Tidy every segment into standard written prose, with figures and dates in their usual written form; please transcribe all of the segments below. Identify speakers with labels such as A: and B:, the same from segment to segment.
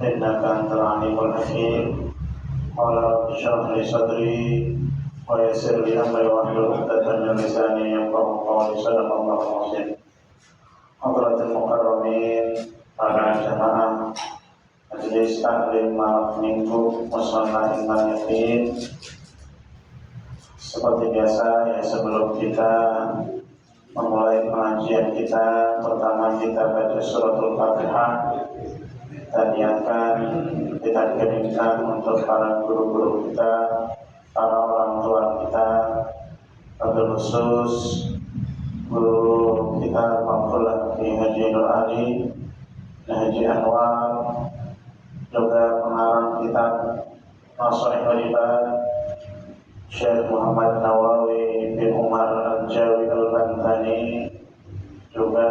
A: إنك أنت العليم الحكيم. قال رب اشرح لي صدري ويسر لي أمري واحلل عقدة من لساني يفقهوا قولي. صدق الله العظيم. Hadratul Mukarramin, para jamaah Majelis Taklim Malam Minggu Musalla Iman Yakin. Seperti biasa ya, sebelum kita memulai pengajian kita, pertama kita baca suratul Fatihah. Kita niatkan, kita kirimkan untuk para guru-guru kita, para orang tua kita, wabil khusus guru kita Al-Fadhil Haji Nur Ali, Haji Anwar, juga pengarang kitab Nasrul Ibad Syekh Muhammad Nawawi bin Umar Al-Jawi Al-Bantani, juga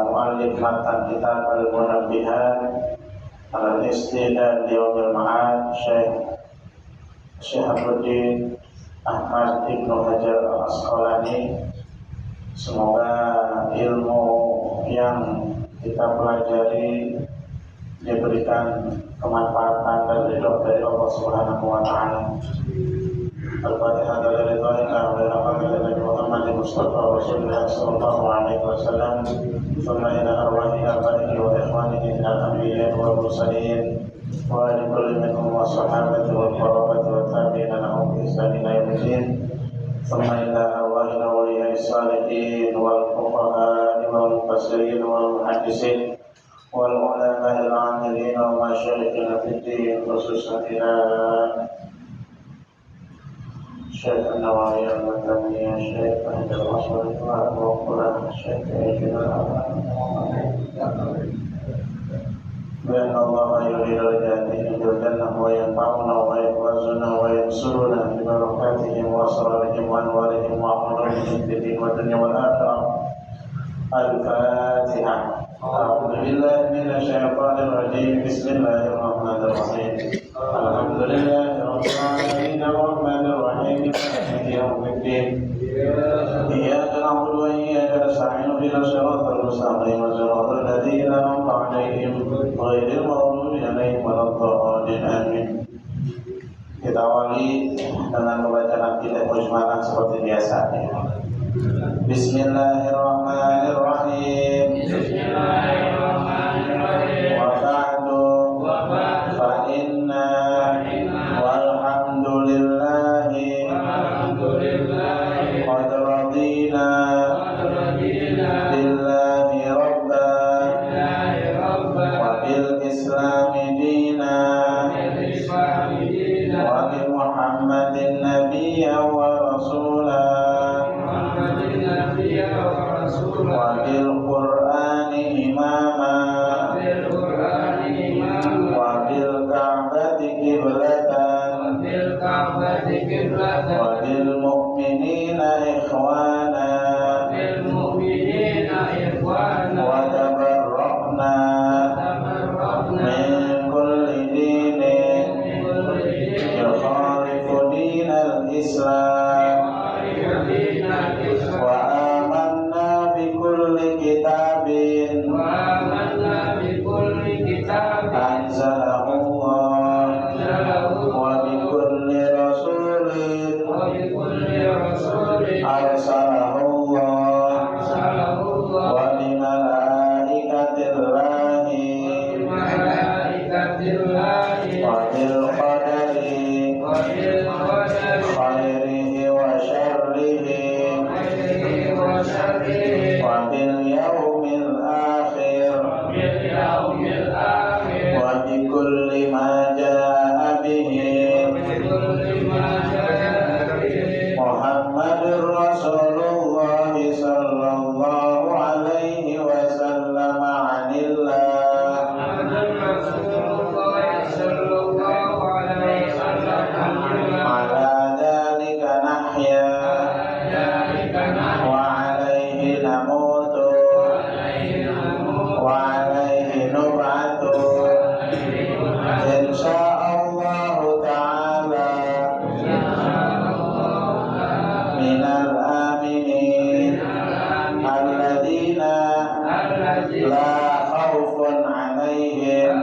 A: muallif matan kitab Al-Munabbihat Al-Istidad Liyawmil Ma'ad Syekh Syihabuddin Ahmad Ibnu Hajar Al-Asqalani. Semoga ilmu yang kita pelajari diberikan kemanfaatan dan ridho dari Allah Subhanahu wa taala. Al-Fatihah dari ridhonya wa Nabi Muhammad Mustafa Rasulullah sallallahu alaihi wasallam. Thumma ila arwahi abaihi wa ikhwanihi min al-anbiya wal mursalin wa li kulli minhum wa sahabati wal qarabati wa tabi'ina lahum bi ihsan ila yaumil. ثم إلى أرواح الأولياء الصالحين والفقهاء والمفسرين والمحدثين والعلماء العاملين ومشايخنا في الدين، خصوصا إلى الشيخ النووي المدني، الشيخ أحمد الأصفر وقرآن الشيخ أيضا بأن الله يريد رجاتهم الجنة وينفعنا ويحفظنا وينصرنا ببركاتهم وأسرارهم وأنوارهم وعلومهم في الدين والدنيا والآخرة. الفاتحة. أعوذ بالله من الشيطان الرجيم. بسم الله الرحمن الرحيم. الحمد لله رب العالمين الرحمن الرحيم مالك يوم الدين. إياك نعبد وإياك نستعين اهدنا الصراط المستقيم صراط الذين أنعمت عليهم غير المغضوب عليهم ولا الضالين. Amin. Kita awali dengan membacaan akidah mujmalah seperti biasa. Bismillahirrahmanirrahim. Bismillahirrahmanirrahim. Wa ba'du fa inna walhamdulillahi qad radina billahi rabba wa bil islami dina wa bi muhammadin nabiyya wa rasula wa bil qur'ani imama wa bil ka'bati qiblatan wa bil mu'minina ikhwana wa tabarra'na min kulli dinin yukhalifu dinal islam wa amanna bi kulli kitabin anzalahu Allah wa bi kulli rasulin arsalahu Allah wa bi malaikatillahi wa bil qadari khairihi wa syarrihi wa bil yaumil akhir wa bi kulli ma jaa bihi Muhammadur Rasulullah sallallahu alaihi wasallam anillah ala dzalika nahya wa alaihi namutu wa alaihi nub'atu insyaallah ta'ala minal aminin alladzina la khawfun alaihim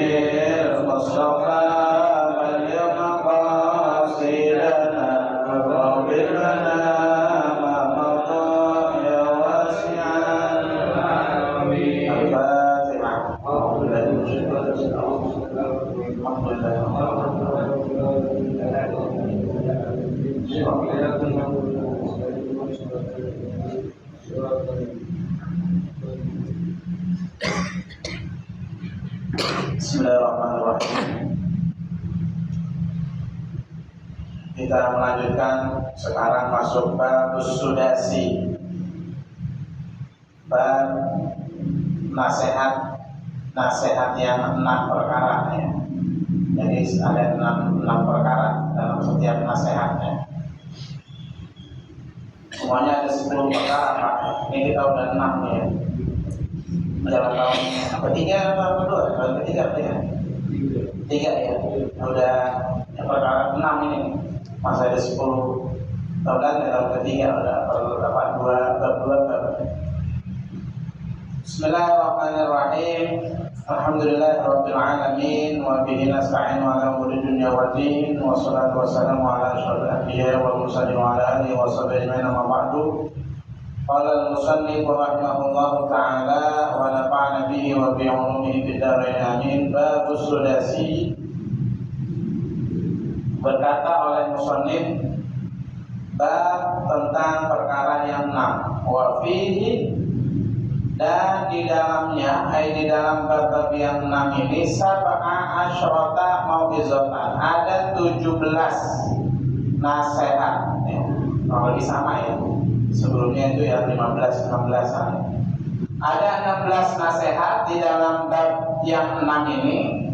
A: المصطفى بلغ مقاصدنا واغفر لنا ما مضى يا واسع الفاتحة. الحمد Bismillahirrahmanirrahim. Kita melanjutkan sekarang masuk bab sudasi, bab nasihat yang 6 perkara ya. Jadi ada 6 perkara dalam setiap nasihatnya. Semuanya ada 10 perkara Pak. Ini kita udah 6 ya. Dalam tahun ketiga atau kedua? Tahun ketiga ya. 3 ya. Udah yang perkara 6 ini. Masih ada 10 tahun ketiga udah berapa? 2 Bismillahirrahmanirrahim. Alhamdulillahirabbil alamin wa bihi nasta'inu ala umuri dunya waddin wa salatu wassalamu ala asyrofil anbiya'i wal mursalin wa ala alihi wa sahbihi ajma'in amma ba'du. Qala al-musannif rahimahullahu ta'ala wa nafa'ana bihi wa bi 'ulumihi fid dharain amin. Babus sudasi. Berkata oleh musannif bab tentang perkara yang 6. Wa fihi, dan di dalamnya, di dalam bab yang 6 ini sab'a asyrata mau'izatan, ada 17 nasihat ya. Kalau lebih sama ya. Sebelumnya itu ya 15-16an. Ada 16 nasihat di dalam bab yang 6 ini.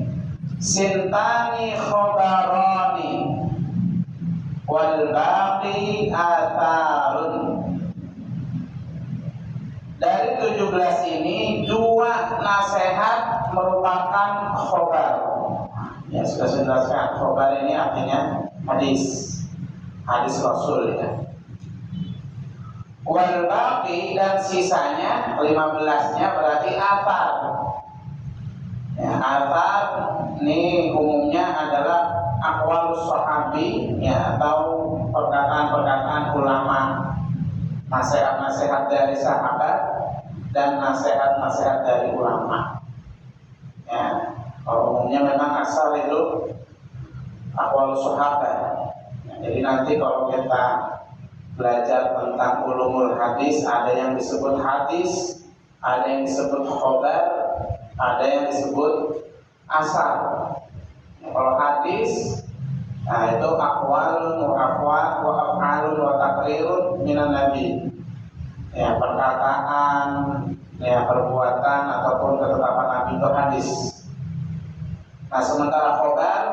A: Sintani khobarani wal baqi atharun. Dari 17 ini 2 nasihat merupakan khobar. Ya sudah saya jelaskan, khobar ini artinya hadis Rasul ya. Wal baqi, dan sisanya 15-nya berarti athar. Ya, athar ini umumnya adalah aqwalus sahabi ya, atau perkataan-perkataan ulama, nasihat-nasihat dari sahabat dan nasihat-nasihat dari ulama. Ya, kalau umumnya memang asal itu aqwalus sahabat. Ya, jadi nanti kalau kita belajar tentang ulumul hadis, ada yang disebut hadis, ada yang disebut khobar, ada yang disebut asal. Ya, kalau hadis, nah itu aqwalun wa af'alun wa taqrirun minan nabi. Ya, perkataan, ya perbuatan ataupun ketetapan nabi itu hadis. Nah, sementara khobar,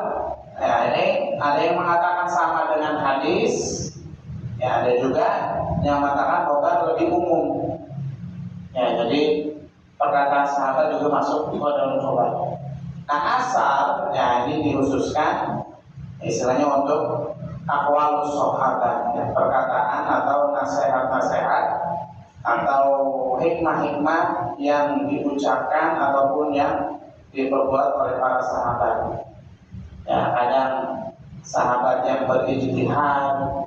A: ya ini ada yang mengatakan sama dengan hadis. Ya, ada juga yang mengatakan khobar lebih umum. Ya, jadi perkataan sahabat juga masuk ke dalam khobar. Nah, asal ya ini dikhususkan istilahnya untuk aqwalus sahabat, ya, perkataan atau nasihat-nasihat atau hikmah-hikmah yang diucapkan ataupun yang diperbuat oleh para sahabat. Ya, kadang sahabat yang berijtihad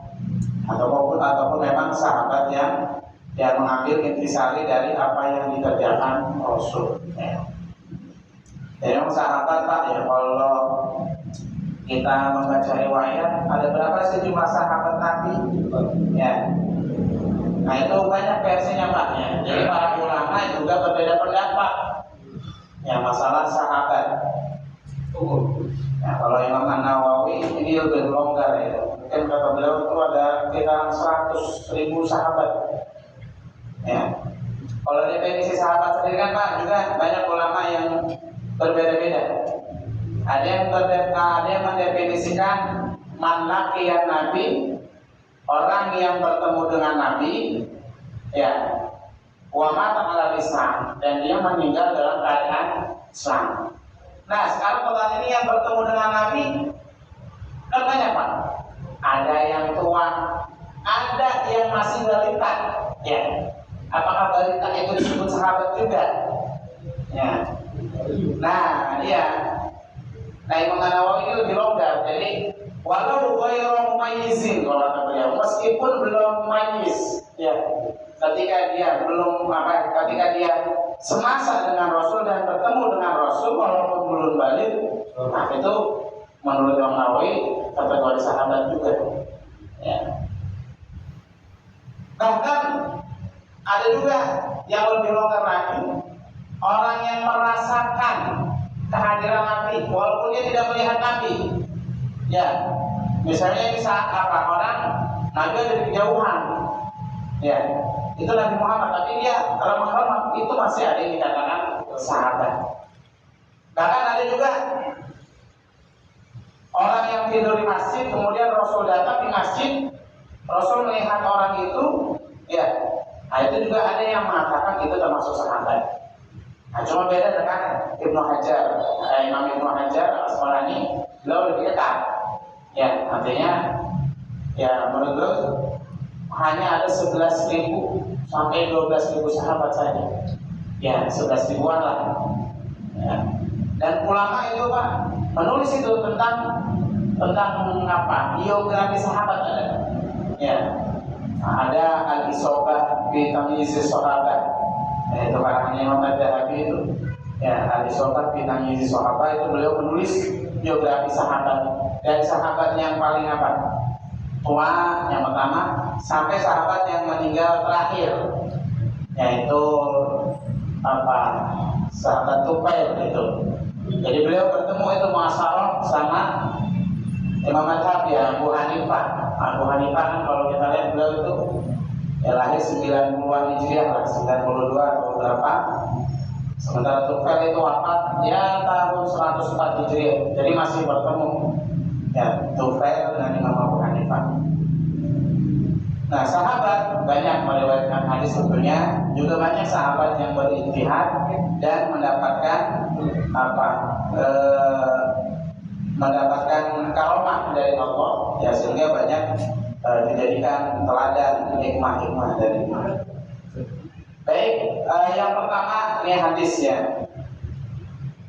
A: ataupun memang sahabat yang mengambil intisari dari apa yang dikerjakan Rasul. Ya. Jadi sahabat Pak ya, kalau kita membaca riwayat, ada berapa sih jumlah sahabat Nabi? Ya. Nah itu banyak versinya Pak ya. Jadi para ulama juga berbeda pendapat ya masalah sahabat. Ya, kalau Imam An-Nawawi ini lebih longgar ya. Mungkin kata beliau itu ada sekitar 100.000 sahabat. Ya. Kalau definisi sahabat sendiri kan Pak juga banyak ulama yang berbeda-beda. Ada yang mendefinisikan man laqiyan Nabi, orang yang bertemu dengan Nabi, ya, wa mata ala Islam, dan dia meninggal dalam keadaan Islam. Nah, sekarang pertanyaan ini yang bertemu dengan Nabi kan banyak Pak. Ada yang tua, ada yang masih balita. Ya, apakah balita itu disebut sahabat juga? Ya. Nah, dia Nah, Imam Nawawi ini lebih longgar. Jadi walau ghairu mumayyizin, kalau kata beliau, meskipun belum mumayyiz, ya, ketika dia semasa dengan Rasul dan bertemu dengan Rasul walaupun belum balik, nah itu menurut Imam Nawawi kategori sahabat juga. Ya. Bahkan ada juga yang lebih longgar lagi, orang yang merasakan kehadiran Nabi walaupun dia tidak melihat Nabi. Ya, misalnya di saat orang Nabi ada di kejauhan, ya, itu Nabi Muhammad, tapi dia remah-remah, itu masih ada yang dikatakan sahabat. Bahkan ada juga orang yang tidur di masjid, kemudian Rasul datang di masjid, Rasul melihat orang itu, ya, nah itu juga ada yang mengatakan itu termasuk sahabat. Nah, cuma beda dengan Ibnu Hajar, Imam Ibnu Hajar Al-Asqalani, beliau lebih ketat. Ya, artinya, ya menurut beliau hanya ada 11.000 sampai 12.000 sahabat saja. Ya, 11 ribuan lah. Ya. Dan ulama itu Pak menulis itu tentang apa? Biografi sahabat ada. Ya. Nah, ada Al-Isobah fi Tamyiz Sahabat. Itu karangannya Imam Adz-Dzahabi itu. Ya, Al-Isobah fi Tamyiz Sahabat, itu beliau menulis biografi sahabat. Dan sahabat yang paling apa? Tua yang pertama sampai sahabat yang meninggal terakhir, yaitu apa? Sahabat Tufail itu. Jadi beliau bertemu itu muasyarah sama Imam Madhab, ya, Abu Hanifah. Abu Hanifah kan kalau kita lihat beliau itu ya lahir 90-an Hijriah lah, 92 atau berapa. Sementara Tufail itu wafat ya tahun 104 Hijriah. Jadi masih bertemu, ya, Tufail dengan Imam Abu Hanifah. Nah, sahabat banyak meriwayatkan hadis tentunya, juga banyak sahabat yang berijtihad dan mendapatkan mendapatkan karomah dari Allah, ya, sehingga banyak dijadikan teladan hikmah-hikmah dari Imam. Baik, yang pertama ini hadisnya.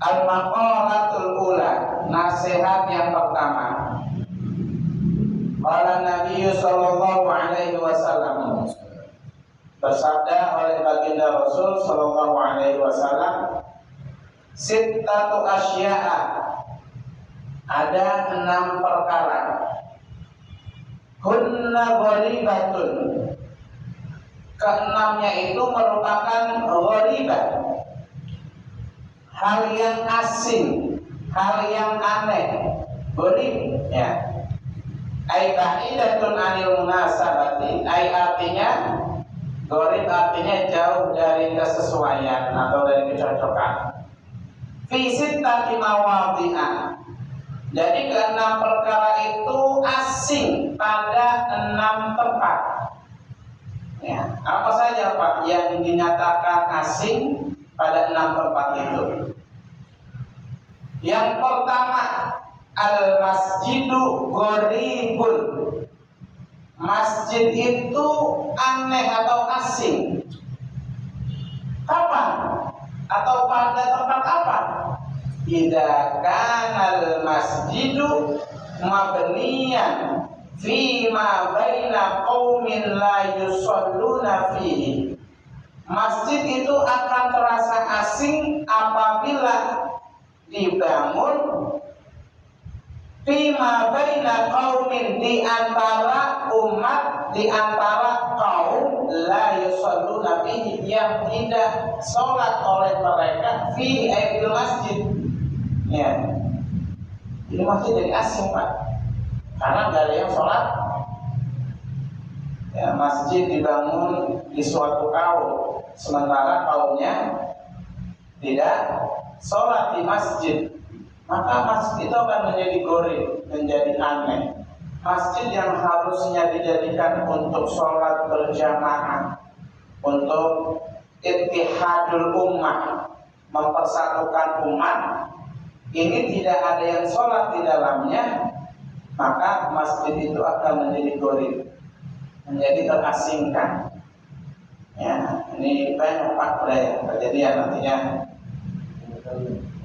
A: Al-maqalatul ula, nasihat yang pertama. Qala Nabi sallallahu alaihi wasallam, bersabda oleh baginda Rasul sallallahu alaihi wasallam, sittatu asya'a, ada 6 perkara. Hunna gharibatun, keenamnya itu merupakan gharibah, hal yang asing, hal yang aneh. Gharib, ya, ai ba'idatun anil munasabati, ai artinya gharib artinya jauh dari kesesuaian atau dari kecocokan. Fi sittati mawadhi'a, jadi ke-6 perkara itu asing pada 6 tempat. Ya, apa saja Pak yang dinyatakan asing pada 6 tempat itu? Yang pertama, al-masjidu gharibun, masjid itu aneh atau asing. Kapan? Atau pada tempat apa? Idza kana al-masjidu mabniyan fi ma baina qaumin la yusalluna fihi. Masjid itu akan terasa asing apabila dibangun fi ma baina qaumin, di antara umat, di antara kaum la yusalluna fihi, yang tidak sholat oleh mereka fi fil masjid. Ya, ini masjid jadi asing Pak, karena gak ada yang sholat. Ya, masjid dibangun di suatu kaum, sementara kaumnya tidak sholat di masjid, maka masjid itu akan menjadi gharib, menjadi aneh. Masjid yang harusnya dijadikan untuk sholat berjamaah, untuk ittihadul ummah, mempersatukan umat, ini tidak ada yang sholat di dalamnya, maka masjid itu akan menjadi gharib, menjadi terasingkan. Ya, ini banyak Pak kejadian nantinya.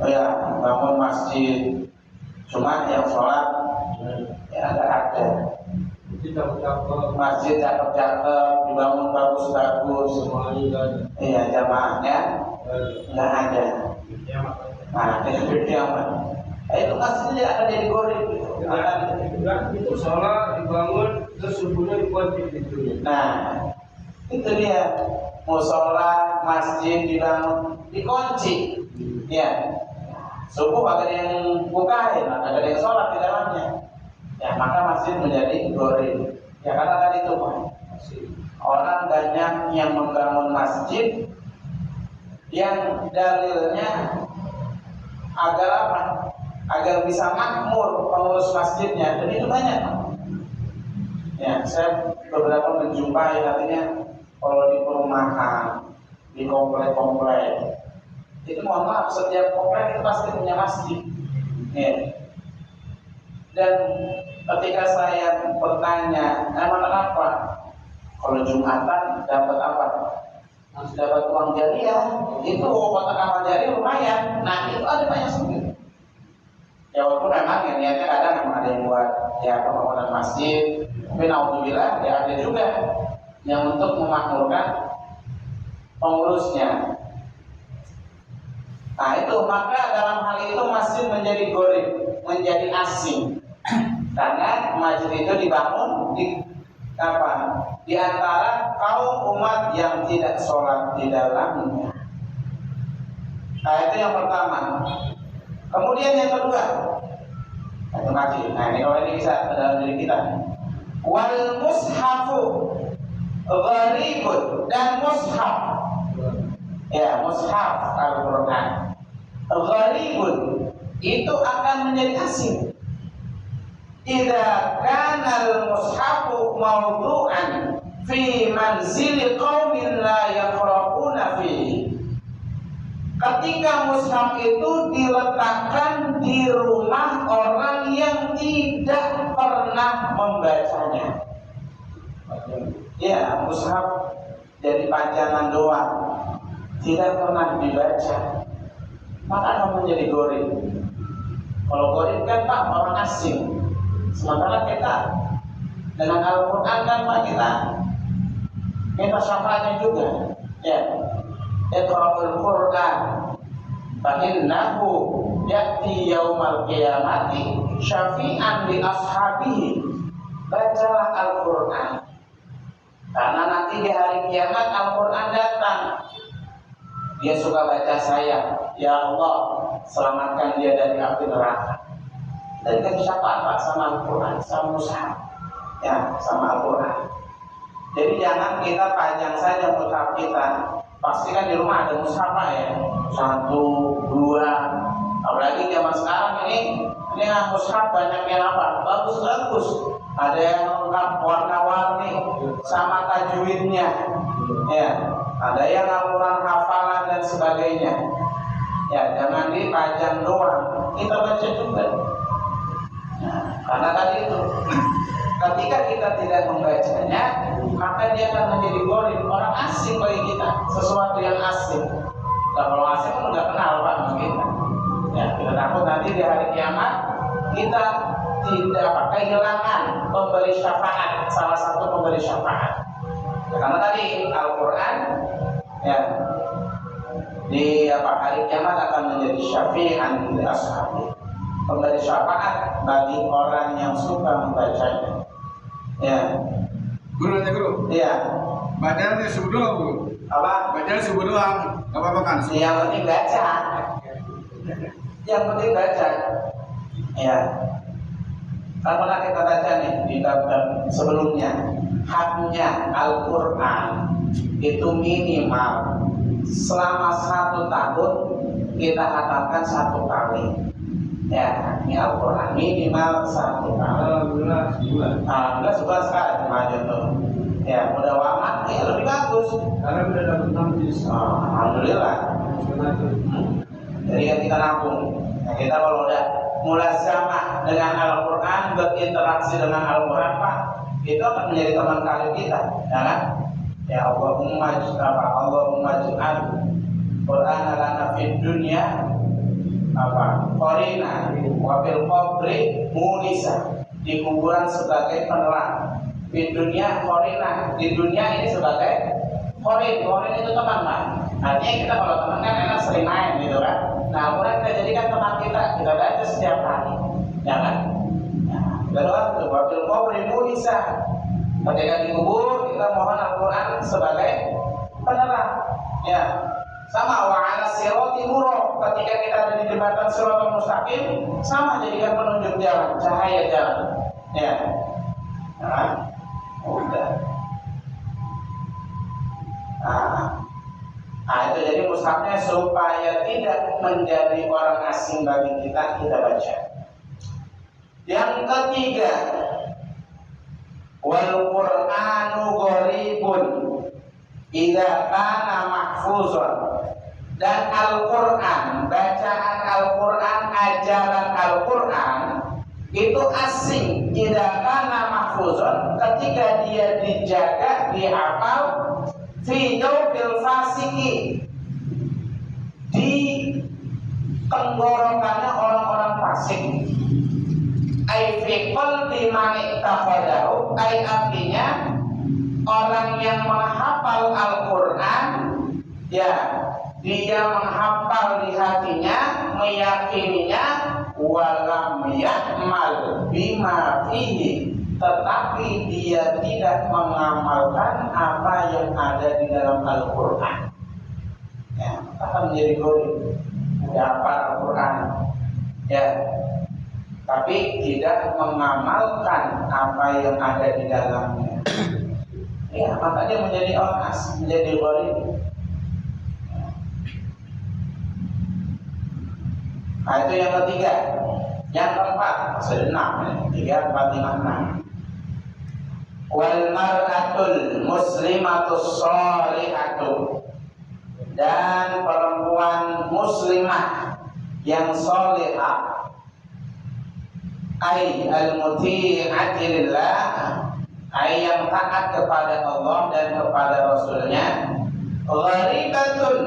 A: Oh ya, bangun masjid, Cuma yang sholat ya nggak ada. Masjid cakep-cakep, dibangun bagus-bagus, iya jamaahnya nggak ada. Nah, itu amat. Itu masjidnya akan jadi goreng.
B: Itu sholat dibangun terus subuhnya dibuat gitu.
A: Nah, itu dia. Musola, masjid dibangun, dikunci. Ya, subuh agak ada yang bukain, agak ada yang sholat di dalamnya. Ya, maka masjid menjadi goreng. Ya, karena tadi itu Pak, orang banyak yang membangun masjid yang dalilnya agar apa? Agar bisa makmur pengurus masjidnya, dan itu banyak. Ya, saya beberapa menjumpai artinya kalau di perumahan, di komplek-komplek, itu mohon maaf setiap komplek itu pasti punya masjid. Ya. Dan ketika saya bertanya, emang apa? Kalau Jumatan dapat apa? Dapat uang jariah, itu kotak amal jariah lumayan. Nah itu ada banyak sendiri. Ya walaupun memang ya niatnya kadang memang ada yang buat ya pembangunan masjid, tapi naudzubillah ya ada juga yang untuk memakmurkan pengurusnya. Nah itu maka dalam hal itu masjid menjadi gorib, menjadi asing, karena masjid itu dibangun di apa? Di antara kaum umat yang tidak sholat di dalamnya. Nah itu yang pertama. Kemudian yang kedua, nah ini kalau ini bisa ke dalam diri kita. Wal mushafu gharibun, dan mushaf, ya mushaf Al-Quran gharibun itu akan menjadi asing. Idza kana al-mushafu mawdu'an fi manzili qaumin la yaqra'una fihi. Ketika mushaf itu diletakkan di rumah orang yang tidak pernah membacanya. Ya, mushaf jadi pajangan doang, tidak pernah dibaca, maka akan menjadi goreng. Kalau goreng kan Pak orang asing, sementara kita dengan Al-Quran kan Pak kita minta syafaatnya juga. Ya, Iqra'ul Quran fa innahu ya'ti yaumal qiyamati syafi'an li ashabihi. Bacalah Al-Quran, karena nanti di hari kiamat Al-Quran datang. Dia suka baca saya, ya Allah selamatkan dia dari api neraka. Dan kita syafaat Pak sama Al-Quran, sama mushaf, ya sama Al-Quran. Jadi jangan kita panjang saja mushaf kita. Pastikan di rumah ada mushaf ya, 1, 2. Apalagi zaman sekarang ini mushaf banyak yang apa? Bagus-bagus. Ada yang lengkap warna-warni sama tajwidnya. Ya, ada yang Al-Quran hafalan dan sebagainya. Ya, jangan dipajang doang, kita baca juga. Nah, karena tadi itu ketika kita tidak membacanya, maka dia akan menjadi goreng, orang asing bagi kita, sesuatu yang asing. Nah, kalau asing kan udah kenal Pak sama kita. Ya, kita takut nanti di hari kiamat kita tidak kehilangan pemberi syafaat, salah satu pemberi syafaat. Karena tadi Al-Quran ya di hari kiamat akan menjadi syafi'an li ashabi, pemberi syafaat bagi orang yang suka membacanya. Ya.
C: Guru nanya guru.
A: Iya.
C: Bacanya subuh doang guru.
A: Apa?
C: Bacanya subuh doang. Gak apa-apa kan?
A: Yang penting baca. Yang penting baca. Ya. Kan pernah kita baca nih di bab sebelumnya, haknya Al-Quran itu minimal selama 1 tahun kita katakan 1 kali. Ya, haknya Al-Quran minimal 1 kali.
B: Alhamdulillah sebulan.
A: Alhamdulillah sebulan sekali maju tuh. Ya, mudah amat ya lebih bagus.
B: Karena udah dapat 6 juz.
A: Alhamdulillah. Jadi kan kita nabung. Nah, kita kalau udah mulazamah dengan Al-Quran, berinteraksi dengan Al-Quran Pak, itu akan menjadi teman karib kita, ya kan? Ya Allahumma ja'al Quran lana fid dunya Qorina, wabil qabri munisa, di kuburan sebagai penerang. Di dunia qorina, di dunia ini sebagai qorin. Qorin itu teman, Pak. Artinya kita kalau teman kan enak sering main gitu kan. Nah, kemudian kita jadikan teman kita baca setiap hari, ya kan? Nah, kita doa wabil qabri munisa. Ketika dikubur kita mohon Al-Quran sebagai penerang, ya. Sama wa ala sirati nuro, ketika kita ada di jembatan Shiratal Mustaqim, sama jadikan penunjuk jalan, cahaya jalan, ya. Nah, udah. Nah, itu jadi mushafnya supaya tidak menjadi orang asing bagi kita baca. Yang ketiga, wal Qur'anu gharibun idza kana mahfuzan, dan Al-Qur'an, bacaan Al-Qur'an, ajaran Al-Qur'an itu asing idza kana mahfuzan, ketika dia dijaga, dihafal fi jawfil fasiki, di tenggorokannya orang-orang fasik. Ai fi qalbi man ittaqadahu, ai artinya orang yang menghafal Al-Qur'an, ya, dia menghafal di hatinya, meyakininya, walam ya'mal bima fihi, tetapi dia tidak mengamalkan apa yang ada di dalam Al-Qur'an. Ya, akan menjadi gori, dia hafal Al-Qur'an, ya, tapi tidak mengamalkan apa yang ada di dalamnya. Ya, makanya menjadi orang asing, menjadi gharib. Nah, itu yang ketiga. Yang keempat, sudah 6, 3, 4, 5, 6. Wal mar'atul muslimatus sholihatu, dan perempuan muslimah yang sholihah, ay al-muti'ati lillah, ay yang taat kepada Allah dan kepada Rasulnya, gharibatun,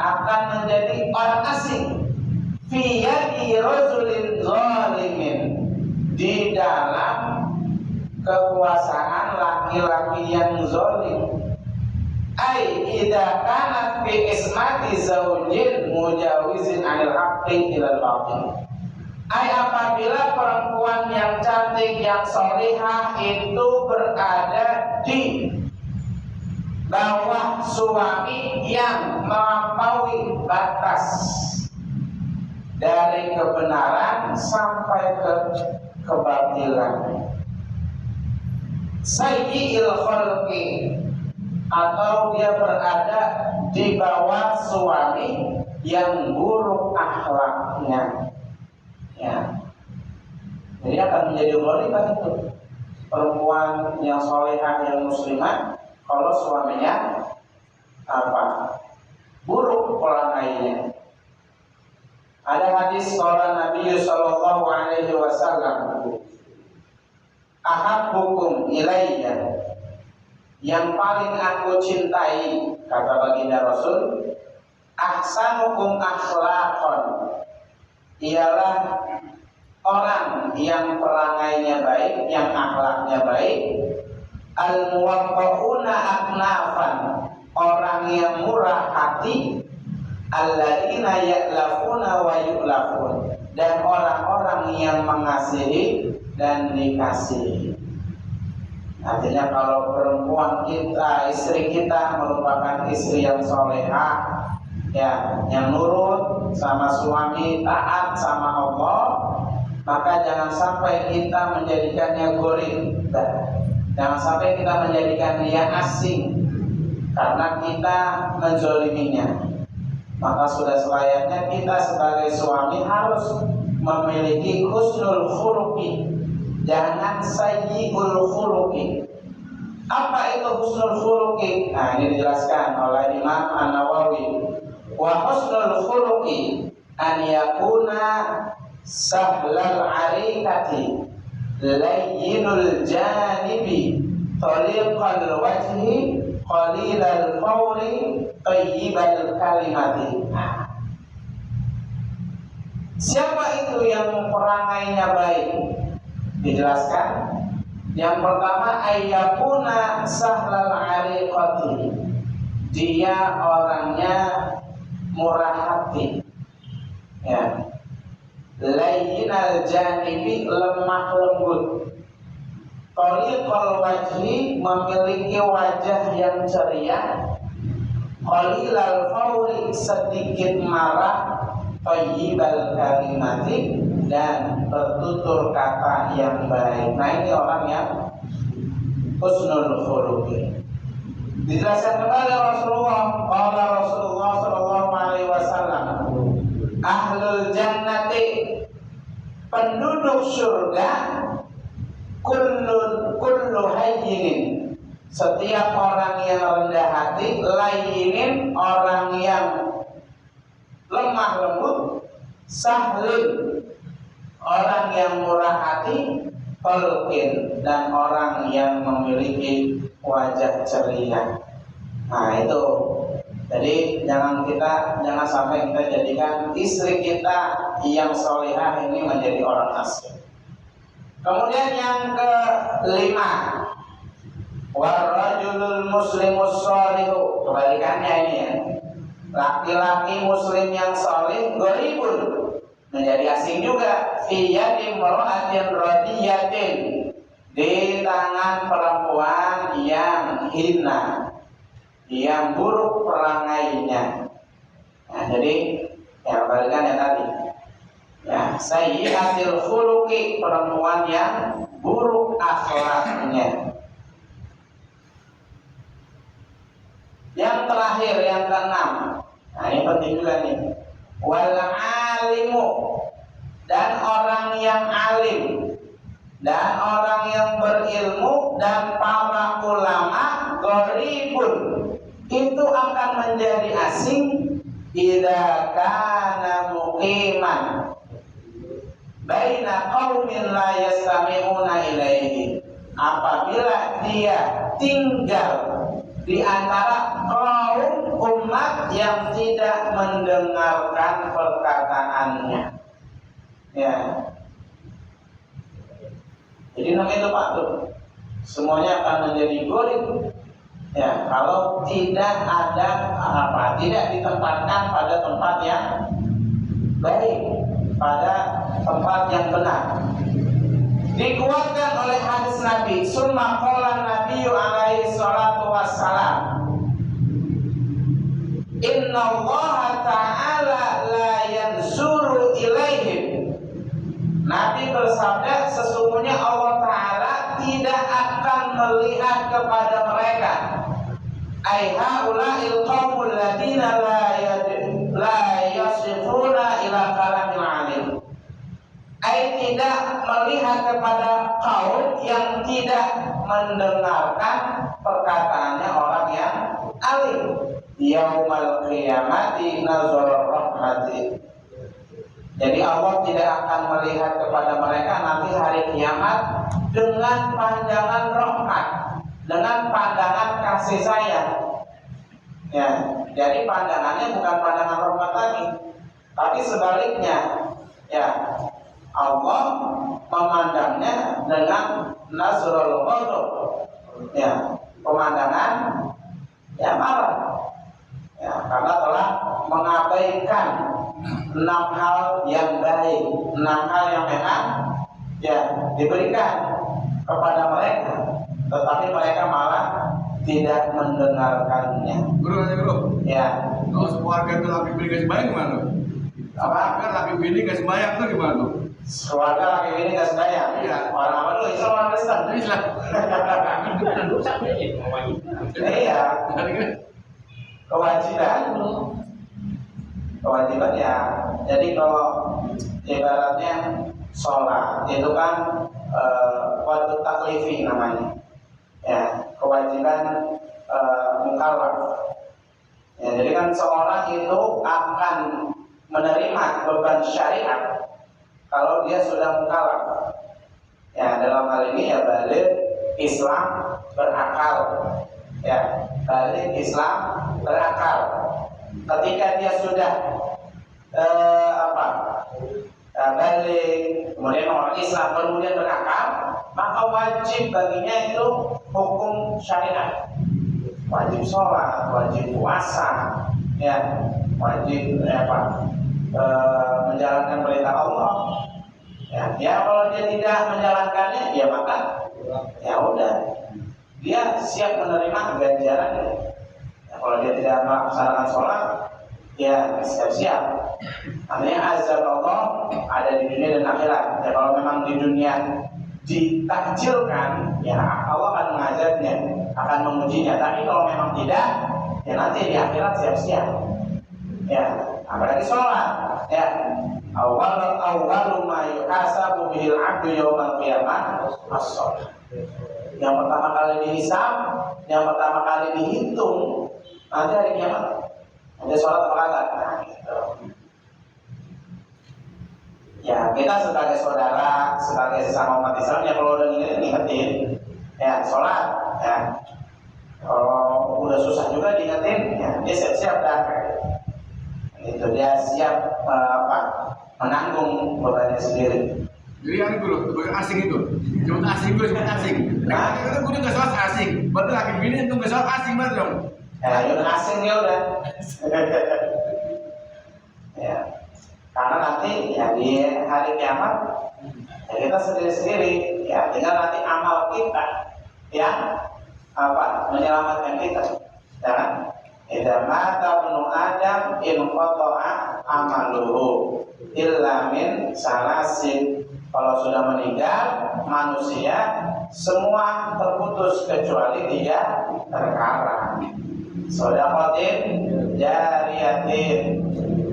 A: akan menjadi orang asing, fi yadi rajulin zalimin, di dalam kekuasaan laki-laki yang zalim. Ay idza kanat fi ismati zaujin mujawizin 'anil haqqi ilal batil. Ay apabila perempuan yang cantik, yang solihah itu berada di bawah suami yang melampaui batas dari kebenaran sampai ke kebatilan. Sayyi'il khalqi, atau dia berada di bawah suami yang buruk akhlaknya. Ya, jadi akan menjadi gharibah itu perempuan yang solehah, yang muslimah, kalau suaminya buruk pelangainya. Ada hadis qala Nabi sallallahu alaihi wasallam, ahabbukum ilayya, yang paling aku cintai, kata baginda Rasul, ahsanukum akhlaqan, ialah orang yang perangainya baik, yang akhlaknya baik, al-muwaffaquna aknafan, orang yang murah hati, alladzina ya'lafuna wa yu'lafun, dan orang-orang yang mengasihi dan dikasihi. Artinya kalau perempuan kita, istri kita merupakan istri yang solehah, ya, yang nurut sama suami, taat sama Allah, maka jangan sampai kita menjadikannya gharib, jangan sampai kita menjadikan dia asing karena kita menzoliminya. Maka sudah selayaknya kita sebagai suami harus memiliki husnul khuluqi, jangan sayyi'ul khuluqi. Apa itu husnul khuluqi? Nah, ini dijelaskan oleh Imam An-Nawawi. Wa husnul khuluqi an yakuna sahlal arikati, layyinul janibi, taliqal wajhi, qalilal fawri, tayyibal kalimati.
D: Siapa itu yang perangainya baik? Dijelaskan. Yang pertama, ayyakuna sahlal ariqati. Dia orangnya murah hati. Ya. Layyinal janibi, lemah lembut. Toliqal wajhi, memiliki wajah yang ceria. Qalilal qawli, sedikit marah. Thayyibal kalimati, dan bertutur kata yang baik. Nah, ini orang yang husnul khuluqi. Dijelaskan kembali Rasulullah, qala Rasulullah sallallahu alaihi wasallam, ahlul jannati, penduduk surga, kullu hayyinin, setiap orang yang rendah hati, layyinin, orang yang lemah lembut, sahlin, orang yang murah hati, qalbin, dan orang yang memiliki wajah ceria. Nah, itu. Jadi jangan sampai kita jadikan istri kita yang solihah ini menjadi orang asing. Kemudian yang kelima, warrajulul muslimus sholihu, kebalikannya ini ya. Laki-laki muslim yang solih, gharibun, menjadi asing juga, fi yadi imra'atin radiyatin, di tangan perempuan yang hina, yang buruk perangainya. Nah, jadi ya balikan ya tadi. Ya, sayyi'atil khuluqi, perempuan yang buruk akhlaknya. Yang terakhir, yang keenam. Nah, ini penting juga nih. Wal alimu, dan orang yang alim, dan orang yang berilmu, dan para ulama, gharibun, itu akan menjadi asing idza kana muqiman baina qaumin la yastami'una ilaihi, apabila dia tinggal di antara kaum umat yang tidak mendengarkan perkataannya. Ya. Jadi namanya itu Pak tuh, semuanya akan menjadi gharib. Ya, kalau tidak tidak ditempatkan pada tempat yang baik, pada tempat yang benar. Dikuatkan oleh hadis Nabi, summa qala Nabiyyu alaihi salatu wassalam, inna Allah ta'ala la yansuru ilaihim. Nabi bersabda, sesungguhnya Allah Ta'ala tidak akan melihat kepada mereka. Ai haula'il qaumul ladina la yasifuna ila kalamil alim. Ai tidak melihat kepada kaum yang tidak mendengarkan perkataannya orang yang alim. Yaumal qiyamati nazar rahmati. Jadi Allah tidak akan melihat kepada mereka nanti hari kiamat dengan pandangan rahmat, dengan pandangan kasih sayang. Ya, jadi pandangannya bukan pandangan rahmat lagi, tapi sebaliknya. Ya, Allah memandangnya dengan nazrul ghadab. Ya, pemandangan ya marah. Ya, karena telah mengabaikan 6 hal yang baik, 6 hal yang memang ya diberikan kepada mereka, tetapi mereka malah tidak mendengarkannya.
C: Guru.
D: Ya.
C: Kalau keluarga itu laki bini kasih bayang gimana?
D: Apa?
C: Kan laki bini kasih bayang itu gimana?
D: Keluarga laki bini kasih bayang.
C: Iya.
D: Orang apa dulu? Islam orang Kristen?
C: Islam.
D: Iya. Kewajiban ya. Jadi kalau ibaratnya sholat itu kan waktu taklifi namanya. Ya, kewajiban mukallaf. Ya, jadi kan seorang itu akan menerima beban syariat kalau dia sudah mukallaf. Ya, dalam hal ini ya balik Islam berakal. Ya, balik Islam berakal. Ketika dia sudah balik, kemudian orang Islam kemudian berakal, maka wajib baginya itu hukum syariat. Wajib sholat, wajib puasa, ya, wajib menjalankan perintah Allah. Ya, kalau dia tidak menjalankannya, ya maka ya udah, dia siap menerima ganjarannya. Ya, kalau dia tidak melaksanakan sholat, ya siap-siap. Artinya azab Allah ada di dunia dan akhirat. Ya, kalau memang di dunia ditakjilkan, ya Allah akan mengazabnya, akan mengujinya. Tapi kalau memang tidak, ya nanti di akhirat siap-siap. Ya, apalagi sholat. Ya, awwalu ma yuhasabu bihil 'abdu yaumal qiyamah as-shalah. Yang pertama kali dihisab, yang pertama kali dihitung nanti hari kiamat. Ada sholat apa kagak? Nah, gitu. Ya, kita sebagai saudara, sebagai sesama umat Islam, ya kalau udah ngingetin, ya sholat, ya. Kalau udah susah juga diingetin, ya dia siap-siap dah. Itu dia siap menanggung bebannya sendiri.
C: Jadi yang itu loh, sebagai asing itu, cuma asing gue sebut asing. Nah, kita gue nggak sholat asing, berarti laki bini itu nggak sholat asing banget dong.
D: Ya udah asing ya udah. Ya, karena nanti ya di hari kiamat ya kita sendiri-sendiri, ya tinggal nanti amal kita yang menyelamatkan kita. Ya kan? Idza mata ibnu Adam in qata'a amaluhu illa min salasin. Kalau sudah meninggal manusia semua terputus kecuali 3 perkara. Sedekahtin jariyatin.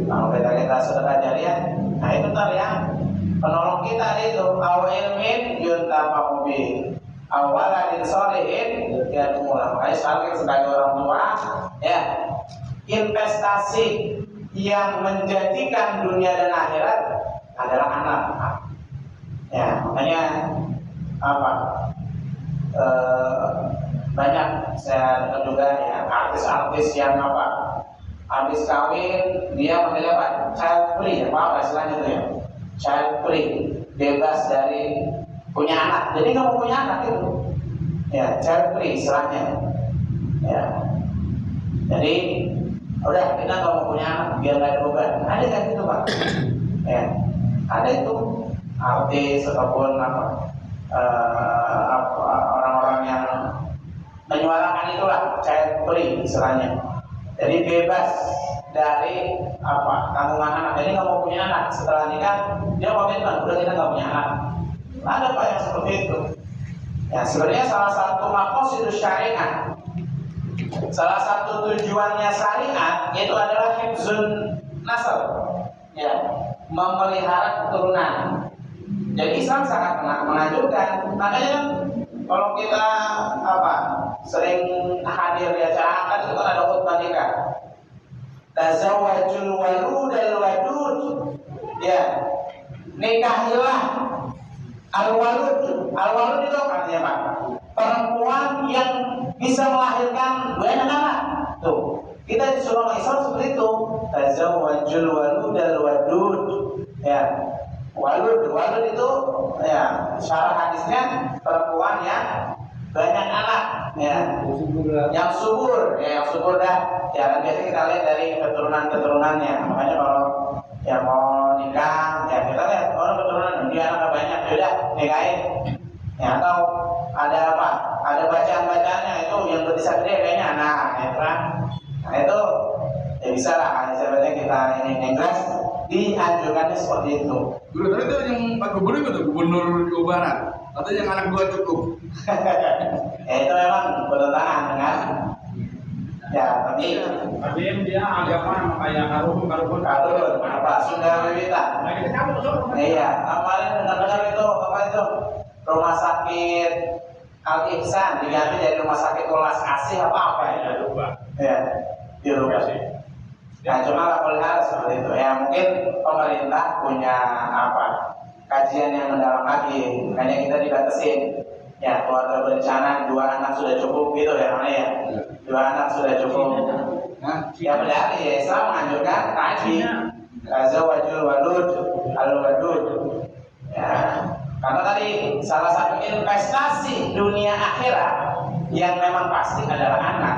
D: Kalau kita sedekah jariyah, nah itu tadi yang penolong kita itu aw ilmin yuntafa'u bih. Awaladin sholihin ya mulai. Makanya sebagai orang tua, ya investasi yang menjadikan dunia dan akhirat adalah anak. Ya makanya banyak saya dengar juga ya artis-artis yang habis kawin dia memilih child free, apa istilahnya itu ya, child free, bebas dari punya anak, jadi nggak mau punya anak itu, ya child free istilahnya, ya. Jadi udah kita nggak mau punya anak biar nggak ada beban, ada kan gitu pak, ya ada itu artis ataupun orang-orang yang menyuarakan itulah child free istilahnya, jadi bebas dari tanggungan anak, jadi nggak mau punya anak setelah nikah dia komitmen udah kita nggak punya anak. Ada pak yang seperti itu. Ya sebenarnya salah satu maqasidus syariat, salah satu tujuannya syariat itu adalah hifzun nasab, ya memelihara keturunan. Jadi Islam sangat menganjurkan. Makanya kan kalau kita sering hadir di acara akad itu kan ada khutbah nikah. Tazawwajul waludal wadud. Ya, nikahilah al-walud. Al-walud itu artinya apa? Perempuan yang bisa melahirkan banyak anak. Tuh, kita disuruh Islam seperti itu. Tazawwajul waludal wadud. Ya. Walud itu ya syarah hadisnya perempuan yang banyak anak, ya yang subur, ya yang subur dah. Ya kan biasanya kita lihat dari keturunannya. Makanya kalau ya mau nikah, ya kita lihat orang keturunan dia anaknya banyak, yaudah nikahin. Ya atau ada ada bacaan-bacaannya itu yang berbisa gede kayaknya anak, ya kan? Nah itu ya bisa lah. Sebenarnya kita ini jelas dianjurkannya seperti itu.
C: Dulu tadi itu yang Pak Gubernur itu Gubernur Jawa Barat, atau yang anak 2 cukup.
D: Ya itu memang bertentangan dengan ya tapi
B: dia agama kayak karun
D: apa Sunda Wita. Iya, kemarin dengar itu rumah sakit Al Ihsan diganti dari rumah sakit Welas Asih apa ya? Ya, dirubah sih. Nah, cuma kalau hal seperti itu ya mungkin pemerintah punya kajian yang mendalam lagi, makanya kita dibatasin ya keluarga berencana 2 anak sudah cukup gitu ya mana ya 2 anak sudah cukup. Ya berarti ya Islam menganjurkan kaji Azawajul walud al-wadud. Ya, karena tadi salah satu investasi dunia akhirat yang memang pasti adalah anak.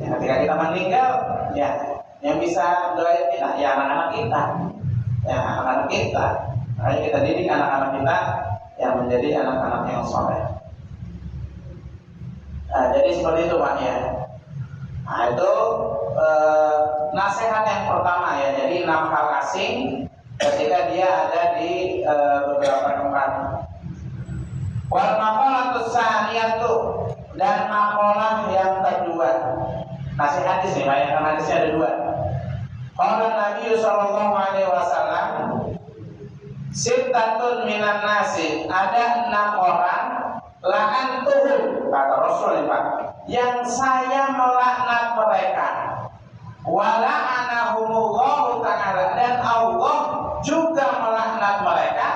D: Ya, ketika kita meninggal, ya yang bisa doain kita ya anak-anak kita, ya anak-anak kita. Makanya kita didik anak-anak kita yang menjadi anak-anak yang soleh. Nah, jadi seperti itu Pak ya. Nah itu nasihat yang pertama ya. Jadi 6 hal asing ketika dia ada di beberapa tempat. Wal maqalatus tsaniyatu, dan maqalah yang kedua. Nasihat hadis nih, bayangkan hadisnya ada 2. Qala Nabi sallallahu alaihi wasallam, sittatun minan nasi, ada 6 orang la'antuhum, kata Rasul ini Pak, yang saya melaknat mereka, wala'anahumullahu ta'ala, dan Allah juga melaknat mereka,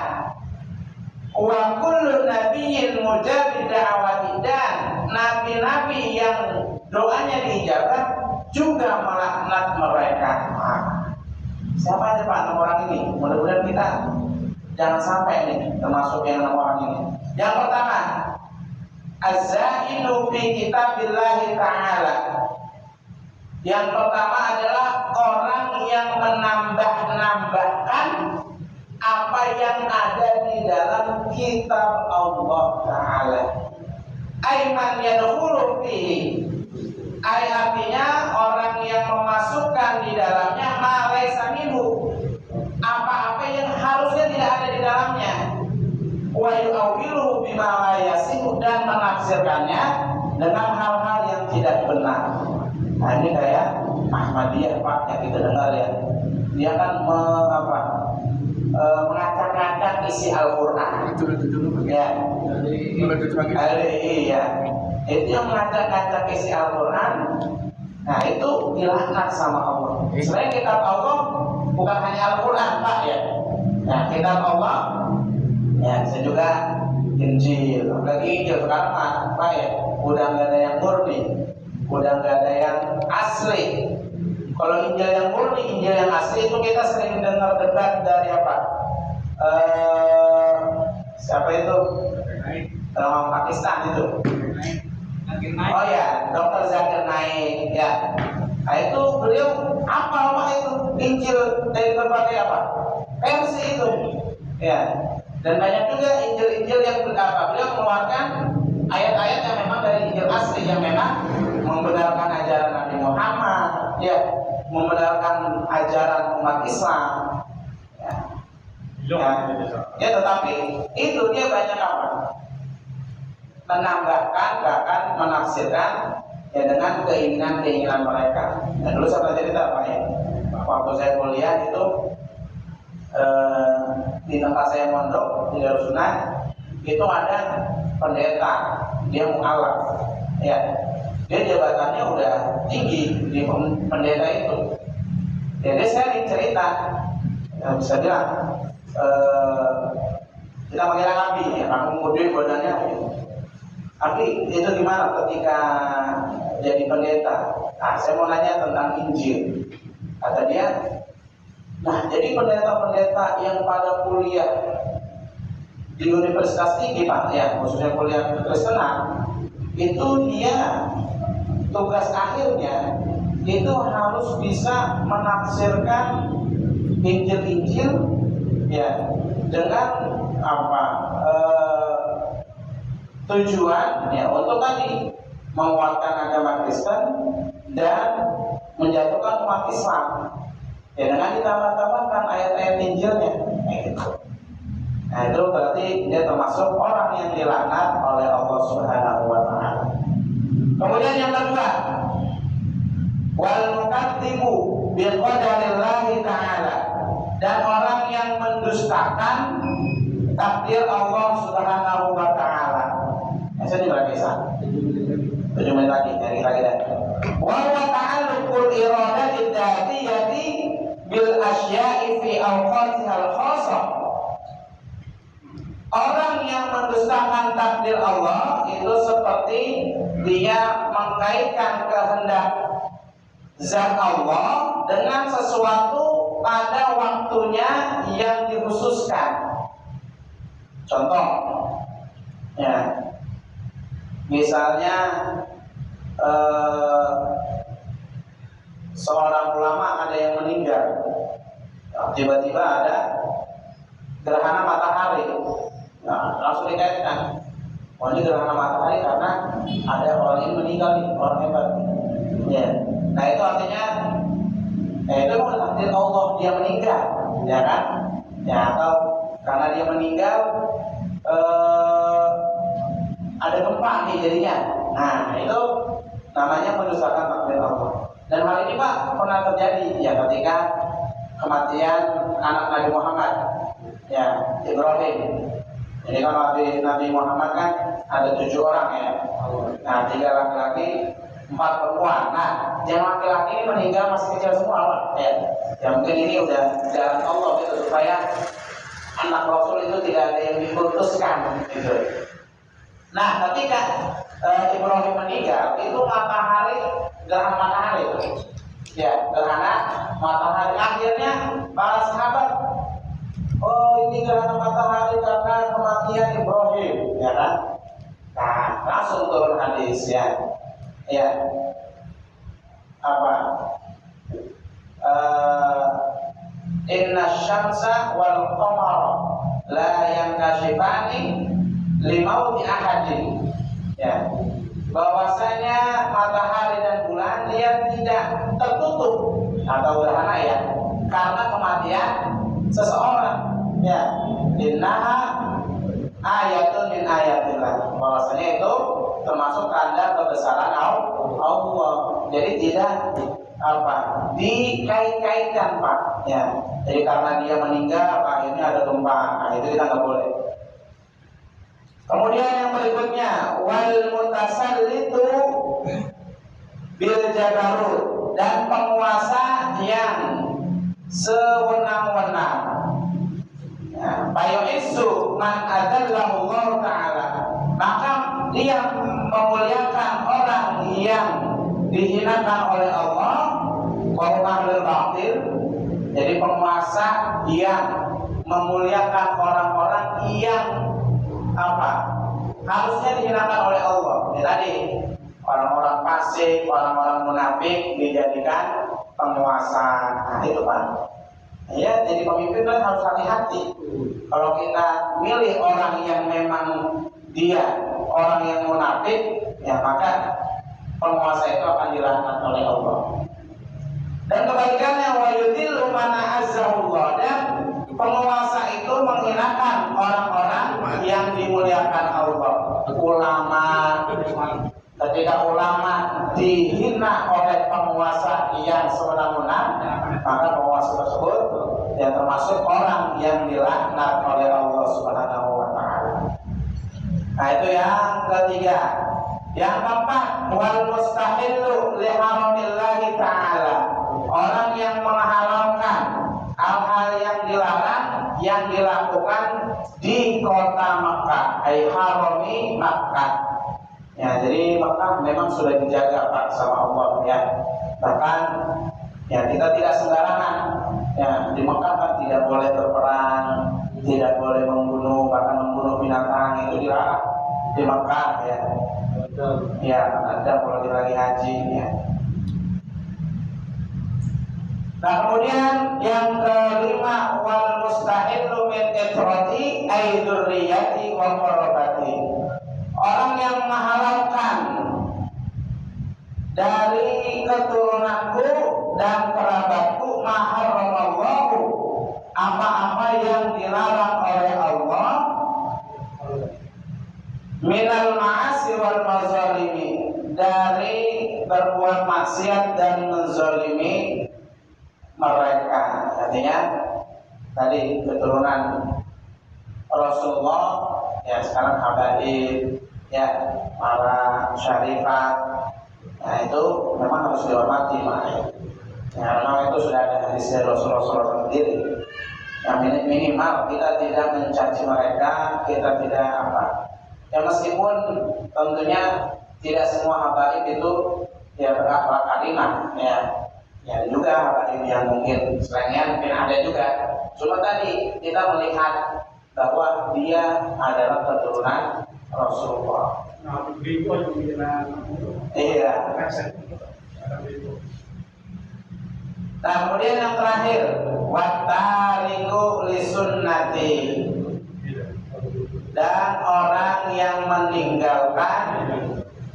D: wa kullu nabiyyin mujabid da'wati, dan nabi-nabi yang doanya diijabah juga melaknat mereka. Nah, siapa aja Pak 6 orang ini? Mudah-mudahan kita jangan sampai nih termasuk yang 6 orang ini. Yang pertama, az-za'idu fi kitabillahi ta'ala. Yang pertama adalah orang yang menambah-nambahkan apa yang ada di dalam kitab Allah Ta'ala. Aiman yadkhulu fihi, artinya orang yang memasukkan di dalamnya ma laisa minhu, apa-apa yang harusnya tidak ada di dalamnya, wa yu'awwiluhu bima la yasihu, dan menafsirkannya dengan hal-hal yang tidak benar. Nah ini kayak Ahmadiyah Pak yang kita dengar ya, dia kan mengacak-acak isi Al-Quran. Ya, iya, itu yang mengacak-acak isi Al-Quran. Nah itu dilaknat sama Allah. Sebenarnya kitab Allah bukan hanya Al-Quran Pak ya. Nah kitab Allah ya bisa juga Injil. Apalagi Injil sekarang Pak ya, udah nggak ada yang murni, udah nggak ada yang asli. Kalau Injil yang murni, Injil yang asli itu kita sering dengar debat dari apa? Siapa itu? Orang Pakistan itu. Oh ya, Dr. Zakir Naik ya. Nah itu beliau apa itu Injil dari berbagai apa? Versi itu. Ya. Dan banyak juga Injil-Injil yang beliau mengeluarkan ayat-ayat yang memang dari Injil asli, yang memang membenarkan ajaran Nabi Muhammad, ya, membenarkan ajaran umat Islam. Ya, tetapi itu dia banyak apa? Menambahkan, bahkan menafsirkan ya dengan keinginan-keinginan mereka. Dan dulu saya cerita Pak ya, waktu saya kuliah itu di tempat saya mondok di Darussunnah itu ada pendeta, dia mu'alaf, ya, dia jabatannya udah tinggi di pendeta itu. Jadi saya cerita, bisa bilang kita manggil Abi, ya, kamu mudin badannya. Abi itu gimana ketika jadi pendeta? Nah, saya mau nanya tentang Injil. Kata dia, nah jadi pendeta-pendeta yang pada kuliah di universitas tinggi Pak, ya khususnya kuliah Kristenan, itu dia tugas akhirnya itu harus bisa menafsirkan Injil-Injil ya dengan apa tujuan ya untuk tadi menguatkan agama Kristen dan menjatuhkan umat Islam ya dengan ditambah-tambahkan ayat-ayat Injilnya gitu. Nah itu berarti dia termasuk orang yang dilaknat oleh Allah Subhanahu wa Ta'ala. Kemudian yang kedua, wal mukadzibu bi qadarillahi ta'ala, dan orang yang mendustakan takdir Allah Subhanahu wa Ta'ala. Saya juga bisa 7 menit lagi, nyari lagi dah. Wa ta'alluqul iradati dzatiyati bil asya'i fi awqatihal khassah. Orang yang mendustakan takdir Allah itu seperti dia mengkaitkan kehendak zat Allah dengan sesuatu pada waktunya yang dikhususkan. Contoh, ya, misalnya seorang ulama ada yang meninggal, tiba-tiba ada gerhana matahari, nah, langsung dikaitkan, oh ini gerhana matahari karena ada orang yang meninggal nih, orang hebat, ya. Nah itu artinya, itu bukan takdir Allah dia meninggal, ya kan? Ya, atau karena dia meninggal ada gempa nih jadinya. Nah itu namanya mendustakan takdir Allah. Dan hal ini Pak pernah terjadi ya ketika kematian anak Nabi Muhammad, ya Ibrahim. Jadi kan Nabi Muhammad kan ada 7 orang ya. Nah 3 laki-laki, 4 perempuan. Nah yang laki-laki ini meninggal masih kecil semua Pak. Ya mungkin ini udah jalan Allah gitu supaya anak Rasul itu tidak ada yang diputuskan gitu. Nah ketika Ibrahim meninggal itu gerhana matahari, ya gerhana matahari. Akhirnya para sahabat, oh ini gerhana matahari karena kematian Ibrahim, ya kan? Nah langsung turun hadis ya, apa? Inna syamsa wal qamara la yankashifani limauti ahadin, ya, bahwasanya matahari dan bulan dia tidak tertutup atau gerhana ya karena kematian seseorang, ya. Innaha ayatun min ayatillah, bahwasanya itu termasuk tanda kebesaran Allah. Jadi tidak dikait-kaitkan Pak, ya. Jadi karena dia meninggal akhirnya ada gempa, nah itu kita nggak boleh. Kemudian yang berikutnya wal mutasallitu bil jabarut, dan penguasa yang sewenang-wenang. Ya, Bayu man adallahu Allah Ta'ala, maka dia memuliakan orang yang dihinakan oleh Allah, wa ahlul batil. Jadi penguasa yang memuliakan orang-orang yang harusnya dihinakan oleh Allah. Ini tadi orang-orang fasik, orang-orang munafik dijadikan penguasa. Nah itu Pak. Ya, jadi pemimpin kan harus hati-hati. Kalau kita milih orang yang memang dia orang yang munafik, ya maka penguasa itu akan dilaknat oleh Allah. Dan kebalikannya wa yudhillu man azzahullah, dan penguasa itu menghinakan orang-orang yang dimuliakan Allah. Ulama, ketika ulama dihina oleh penguasa yang sewenang-wenang, maka penguasa tersebut ya termasuk orang yang dilaknat oleh Allah Subhanahu wa Ta'ala. Nah itu yang ketiga. Yang keempat, wal mustahillu li haramillahi ta'ala, orang yang menghalalkan hal-hal yang dilarang yang dilakukan di kota Makkah, ai harami Makkah. Ya, jadi Makkah memang sudah dijaga Pak sama Allah ya. Bahkan ya kita tidak sembarangan. Ya, di Makkah kan tidak boleh berperang, tidak boleh membunuh, bahkan membunuh binatang itu dilarang di Makkah ya. Ya, ada lagi haji ya. Nah kemudian yang kelima, wal mustahillu min itrati ay dzurriyyati wa qarabati, orang yang menghalalkan dari keturunanku dan kerabatku ma harramallahu, apa-apa yang dilarang oleh Allah, minal ma'asi wal mazalimi, dari berbuat maksiat dan menzalimi mereka. Artinya tadi keturunan Rasulullah ya, sekarang habaib ya, para syarifat, nah itu memang harus dihormati Pak. Ya, memang itu sudah ada hadis dari Rasulullah sendiri. Yang minimal kita tidak mencaci mereka, kita tidak ya meskipun tentunya tidak semua habaib itu ya berakhlak karimah ya. Ya ada juga habaib yang mungkin selainnya mungkin ada juga. Cuma tadi kita melihat bahwa dia adalah keturunan Rasulullah.
B: Nah, berikut juga.
D: Iya. Nah kemudian yang terakhir, wattariku lisunnati, dan orang yang meninggalkan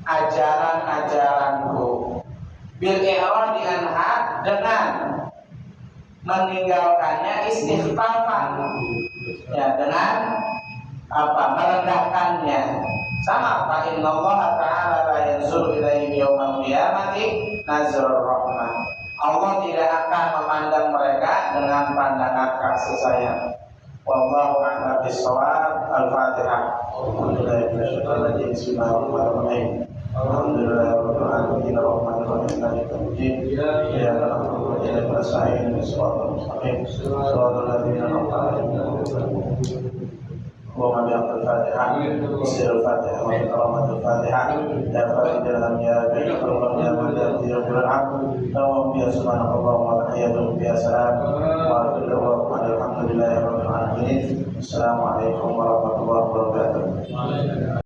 D: ajaran-ajaranku, bil i'radi anha, dengan meninggalkannya istighfafan, ya dengan apa, merendahkannya. Sama apa, innallaha ta'ala la yanzuru ilaihi yaumal qiyamati nazrul rahmah. Allah tidak akan memandang mereka dengan pandangan kasih sayang. Wallahu a'lam bishawab. Al-Fatihah. Bismillahirrahmanirrahim. Alhamdulillahirabbil alamin arrahmanir rahim maliki yaumiddin. Iyyaka na'budu wa iyyaka nasta'in. Shiratal mustaqim. Shiratal ladzina an'amta 'alaihim. اللهم بحق الفاتحة وسر الفاتحة وكرامة الفاتحة يا فارج الهم يا بيت الرحم يا من لا يغفر العبد اللهم بها سبحانك اللهم وتحياتك بها سلام وآخر دعوانا الحمد لله رب العالمين. السلام عليكم ورحمة الله وبركاته.